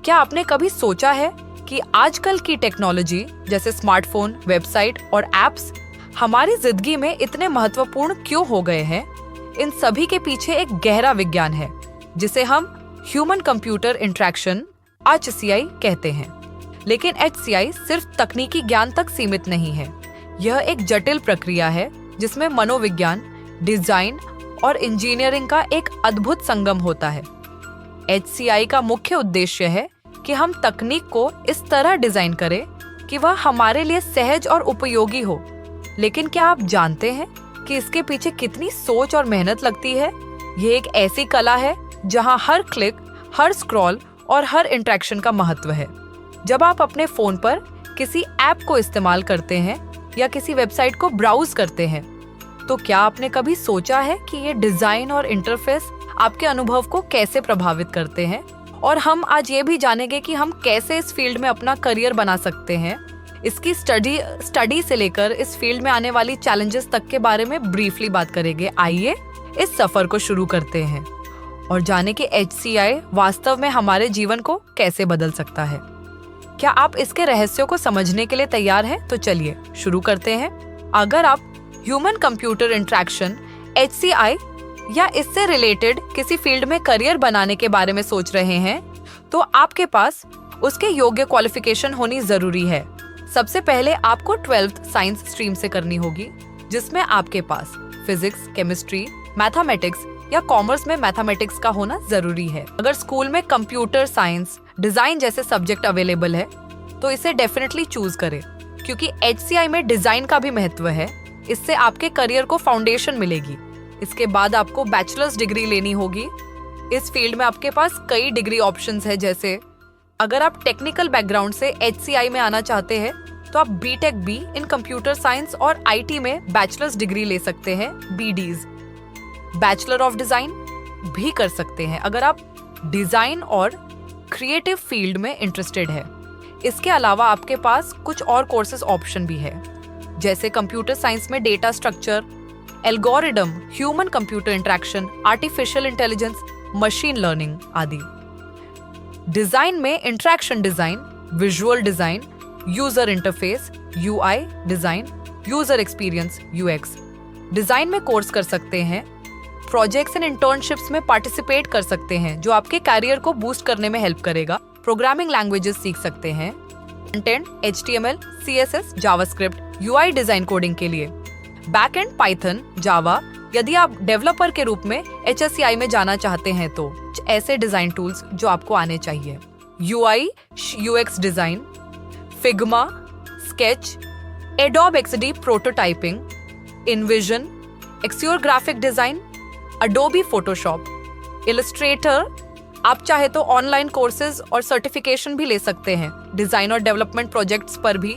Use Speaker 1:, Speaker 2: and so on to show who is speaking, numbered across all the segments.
Speaker 1: क्या आपने कभी सोचा है कि आजकल की टेक्नोलॉजी जैसे स्मार्टफोन, वेबसाइट और एप्स हमारी जिंदगी में इतने महत्वपूर्ण क्यों हो गए हैं? इन सभी के पीछे एक गहरा विज्ञान है जिसे हम ह्यूमन कंप्यूटर इंटरेक्शन HCI कहते हैं। लेकिन HCI सिर्फ तकनीकी ज्ञान तक सीमित नहीं है। यह एक जटिल प्रक्रिया है जिसमें मनोविज्ञान, डिजाइन और इंजीनियरिंग का एक अद्भुत संगम होता है। HCI का मुख्य उद्देश्य है कि हम तकनीक को इस तरह डिजाइन करें कि वह हमारे लिए सहज और उपयोगी हो। लेकिन क्या आप जानते हैं कि इसके पीछे कितनी सोच और मेहनत लगती है? यह एक ऐसी कला है जहां हर क्लिक, हर स्क्रॉल और हर इंटरेक्शन का महत्व है। जब आप अपने फोन पर किसी ऐप को इस्तेमाल करते हैं या किसी वेबसाइट को ब्राउज करते हैं, तो क्या आपने कभी सोचा है कि ये डिजाइन और इंटरफेस आपके अनुभव को कैसे प्रभावित करते हैं? और हम आज ये भी जानेंगे कि हम कैसे इस फील्ड में अपना करियर बना सकते हैं। इसकी स्टडी से लेकर इस फील्ड में आने वाली चैलेंजेस तक के बारे में ब्रीफली बात करेंगे। आइए इस सफर को शुरू करते हैं और जाने कि HCI वास्तव में हमारे जीवन को कैसे बदल सकता है। क्या आप इसके रहस्यों को समझने के लिए तैयार हैं? तो चलिए शुरू करते हैं। अगर आप ह्यूमन कंप्यूटर इंटरेक्शन HCI या इससे रिलेटेड किसी फील्ड में करियर बनाने के बारे में सोच रहे हैं, तो आपके पास उसके योग्य क्वालिफिकेशन होनी जरूरी है। सबसे पहले आपको 12th साइंस स्ट्रीम से करनी होगी, जिसमें आपके पास फिजिक्स, केमिस्ट्री, मैथमेटिक्स या कॉमर्स में मैथमेटिक्स का होना जरूरी है। अगर स्कूल में कंप्यूटर साइंस, डिजाइन जैसे सब्जेक्ट अवेलेबल है तो इसे डेफिनेटली चूज करें, क्योंकि HCI में डिजाइन का भी महत्व है। इससे आपके करियर को फाउंडेशन मिलेगी। इसके बाद आपको बैचलर्स डिग्री लेनी होगी। इस फील्ड में आपके पास कई डिग्री ऑप्शंस है, जैसे अगर आप टेक्निकल बैकग्राउंड से HCI में आना चाहते हैं तो आप BTech इन कंप्यूटर साइंस और IT में बैचलर्स डिग्री ले सकते हैं, BDs। बैचलर ऑफ डिजाइन भी कर सकते हैं अगर आप डिजाइन और क्रिएटिव फील्ड में इंटरेस्टेड है। इसके अलावा आपके पास कुछ और कोर्सेज ऑप्शन भी है, जैसे कंप्यूटर साइंस में data structure, algorithm, human computer interaction, artificial intelligence, machine learning आदि। डिजाइन में interaction design, visual design, user interface UI design, user experience UX। Design में कोर्स कर सकते हैं, प्रोजेक्ट्स एंड इंटर्नशिप्स में पार्टिसिपेट कर सकते हैं जो आपके कैरियर को बूस्ट करने में हेल्प करेगा। प्रोग्रामिंग लैंग्वेजेस सीख सकते हैं, content, HTML, CSS, JavaScript, UI design coding के लिए, बैकएंड पाइथन, जावा। यदि आप डेवलपर के रूप में HCI में जाना चाहते हैं तो ऐसे डिजाइन टूल्स जो आपको आने चाहिए: UI UX design, Figma, Sketch, Adobe XD prototyping, InVision, Axure graphic design, Adobe Photoshop, Illustrator. आप चाहे तो ऑनलाइन कोर्सेज और सर्टिफिकेशन भी ले सकते हैं। डिजाइन और डेवलपमेंट प्रोजेक्ट्स पर भी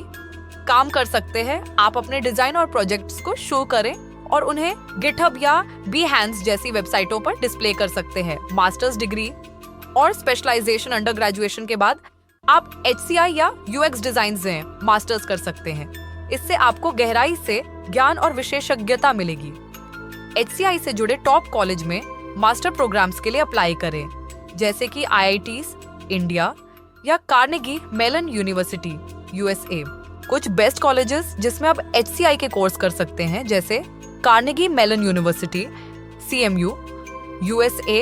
Speaker 1: काम कर सकते हैं। आप अपने डिजाइन और प्रोजेक्ट्स को शो करें और उन्हें GitHub या Behance जैसी वेबसाइटों पर डिस्प्ले कर सकते हैं। मास्टर्स डिग्री और स्पेशलाइजेशन अंडर ग्रेजुएशन के बाद आप HCI या UX डिजाइन में मास्टर्स कर सकते हैं। इससे आपको गहराई से ज्ञान और विशेषज्ञता मिलेगी। HCI से जुड़े टॉप कॉलेज में मास्टर प्रोग्राम्स के लिए अप्लाई करें, जैसे कि IITs इंडिया या कार्नेगी मेलन यूनिवर्सिटी USA। कुछ बेस्ट कॉलेजेस जिसमें आप HCI के कोर्स कर सकते हैं, जैसे Carnegie Mellon university CMU USA।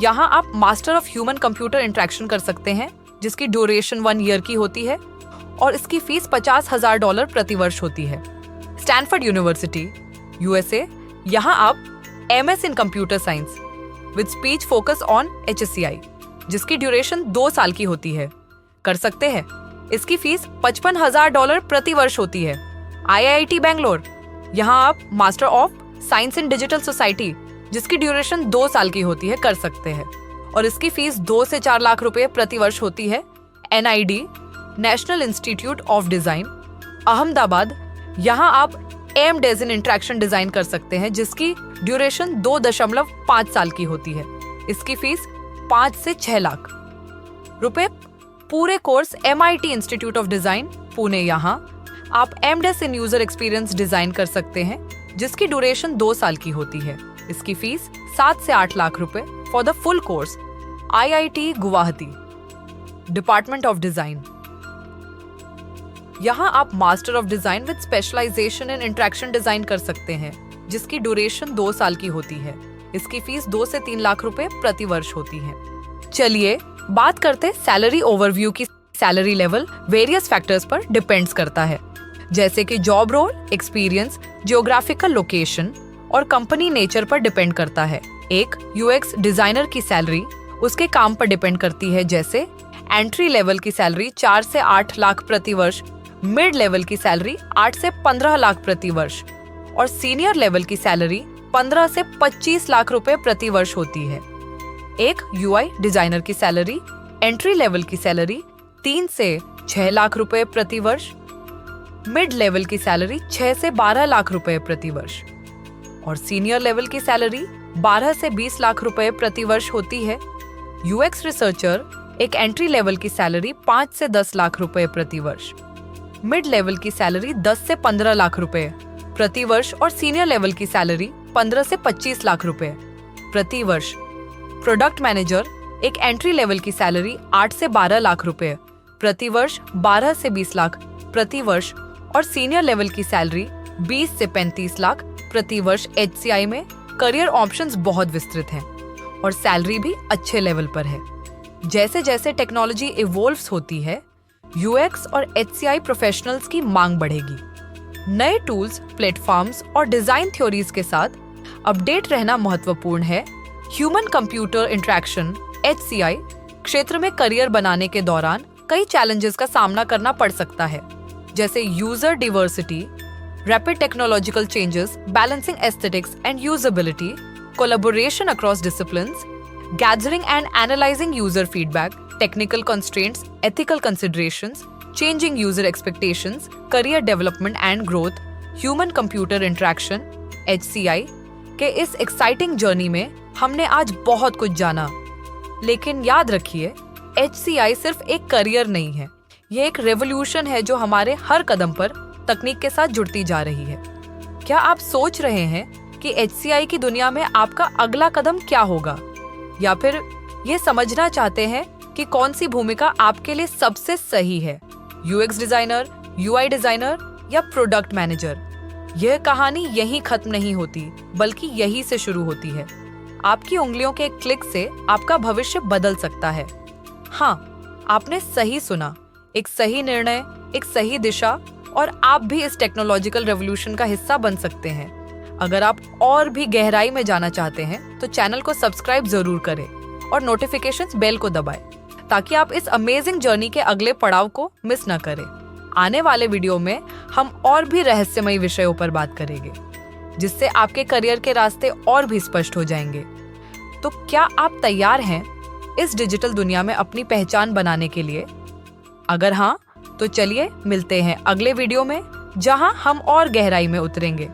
Speaker 1: यहाँ आप master of human computer interaction कर सकते हैं, जिसकी ड्यूरेशन 1 ईयर की होती है और इसकी फीस $50,000 प्रति वर्ष होती है। स्टैनफोर्ड यूनिवर्सिटी USA, यहाँ आप MS in computer science with speech focus on HCI, जिसकी ड्यूरेशन 2 साल की होती है, कर सकते हैं। इसकी फीस $55,000 प्रति वर्ष होती है। IIT बैंगलोर, यहाँ आप master of science in digital society, जिसकी ड्यूरेशन 2 साल की होती है, कर सकते हैं और इसकी फीस 2 से 4 लाख रुपए प्रति वर्ष होती है। NID national institute of design Ahmedabad, यहाँ आप AMDes इन इंटरेक्शन डिजाइन कर सकते हैं, जिसकी ड्यूरेशन 2.5 साल की होती है। इसकी फीस 5 से 6 लाख रुपए। पूरे course MIT institute of design Pune, यहाँ आप MDes इन यूजर एक्सपीरियंस डिजाइन कर सकते हैं, जिसकी ड्यूरेशन 2 साल की होती है। इसकी फीस 7 से 8 लाख रुपए for the full course. IIT Guwahati department of design. यहाँ आप master of design with specialisation in interaction design कर सकते हैं, जिसकी ड्यूरेशन 2 साल की होती है। इसकी फीस 2 से 3 लाख रुपए प्रति वर्ष होती है। चलिए बात करते हैं सैलरी ओवरव्यू की। सैलरी लेवल वेरियस फैक्टर्स पर डिपेंड्स करता है, जैसे कि job role, experience, geographical location और कंपनी नेचर पर डिपेंड करता है। एक यूएक्स डिजाइनर की सैलरी उसके काम पर डिपेंड करती है, जैसे एंट्री लेवल की सैलरी 4 से 8 लाख प्रति वर्ष, मिड लेवल की सैलरी 8 से 15 लाख प्रति वर्ष और सीनियर लेवल की सैलरी 15 से 25 लाख रुपए प्रति वर्ष होती है। एक यूआई डिजाइनर की सैलरी एंट्री लेवल की सैलरी 3 से 6 लाख रुपए प्रति वर्ष, मिड लेवल की सैलरी 6 से 12 लाख रुपए प्रति वर्ष और सीनियर लेवल की सैलरी 12 से 20 लाख रुपए प्रति वर्ष होती है। यूएक्स रिसर्चर एक एंट्री लेवल की सैलरी 5 से 10 लाख रुपए प्रति वर्ष, मिड लेवल की सैलरी 10 से 15 लाख रुपए प्रति वर्ष और सीनियर लेवल की सैलरी 15 से 25 लाख रुपए प्रति वर्ष। प्रोडक्ट मैनेजर एक एंट्री लेवल की सैलरी 8 से 12 लाख रुपए प्रति वर्ष, 12 से 20 लाख प्रति वर्ष और सीनियर लेवल की सैलरी 20 से 35 लाख प्रति वर्ष। एचसीआई में करियर ऑप्शंस बहुत विस्तृत हैं और सैलरी भी अच्छे लेवल पर है। जैसे जैसे टेक्नोलॉजी इवॉल्व्स होती है, यूएक्स और एचसीआई प्रोफेशनल्स की मांग बढ़ेगी। नए टूल्स, प्लेटफॉर्म्स और डिजाइन थ्योरीज के साथ अपडेट रहना महत्वपूर्ण है। ह्यूमन कंप्यूटर इंटरेक्शन एचसीआई क्षेत्र में करियर बनाने के दौरान कई चैलेंजेस का सामना करना पड़ सकता है, जैसे user diversity, rapid technological changes, balancing aesthetics and usability, collaboration across disciplines, gathering and analyzing user feedback, technical constraints, ethical considerations, changing user expectations, career development and growth, human computer interaction। HCI के इस exciting journey में हमने आज बहुत कुछ जाना, लेकिन याद रखिए HCI सिर्फ एक करियर नहीं है, ये एक रेवोल्यूशन है जो हमारे हर कदम पर तकनीक के साथ जुड़ती जा रही है। क्या आप सोच रहे हैं कि HCI की दुनिया में आपका अगला कदम क्या होगा, या फिर ये समझना चाहते हैं कि कौन सी भूमिका आपके लिए सबसे सही है, यूएक्स डिजाइनर, यूआई डिजाइनर या प्रोडक्ट मैनेजर? यह कहानी यहीं खत्म नहीं होती, बल्कि यहीं से शुरू होती है। आपकी उंगलियों के क्लिक से आपका भविष्य बदल सकता है। हाँ, आपने सही सुना, एक सही निर्णय, एक सही दिशा और आप भी इस टेक्नोलॉजिकल रेवोल्यूशन का हिस्सा बन सकते हैं। अगर आप और भी गहराई में जाना चाहते हैं तो चैनल को सब्सक्राइब जरूर करें और नोटिफिकेशंस बेल को दबाएं, ताकि आप इस अमेजिंग जर्नी के अगले पड़ाव को मिस न करें। आने वाले वीडियो में हम और भी रहस्यमयी विषयों पर बात करेंगे, जिससे आपके करियर के रास्ते और भी स्पष्ट हो जाएंगे। तो क्या आप तैयार हैं इस डिजिटल दुनिया में अपनी पहचान बनाने के लिए? अगर हाँ, तो चलिए मिलते हैं अगले वीडियो में, जहां हम और गहराई में उतरेंगे।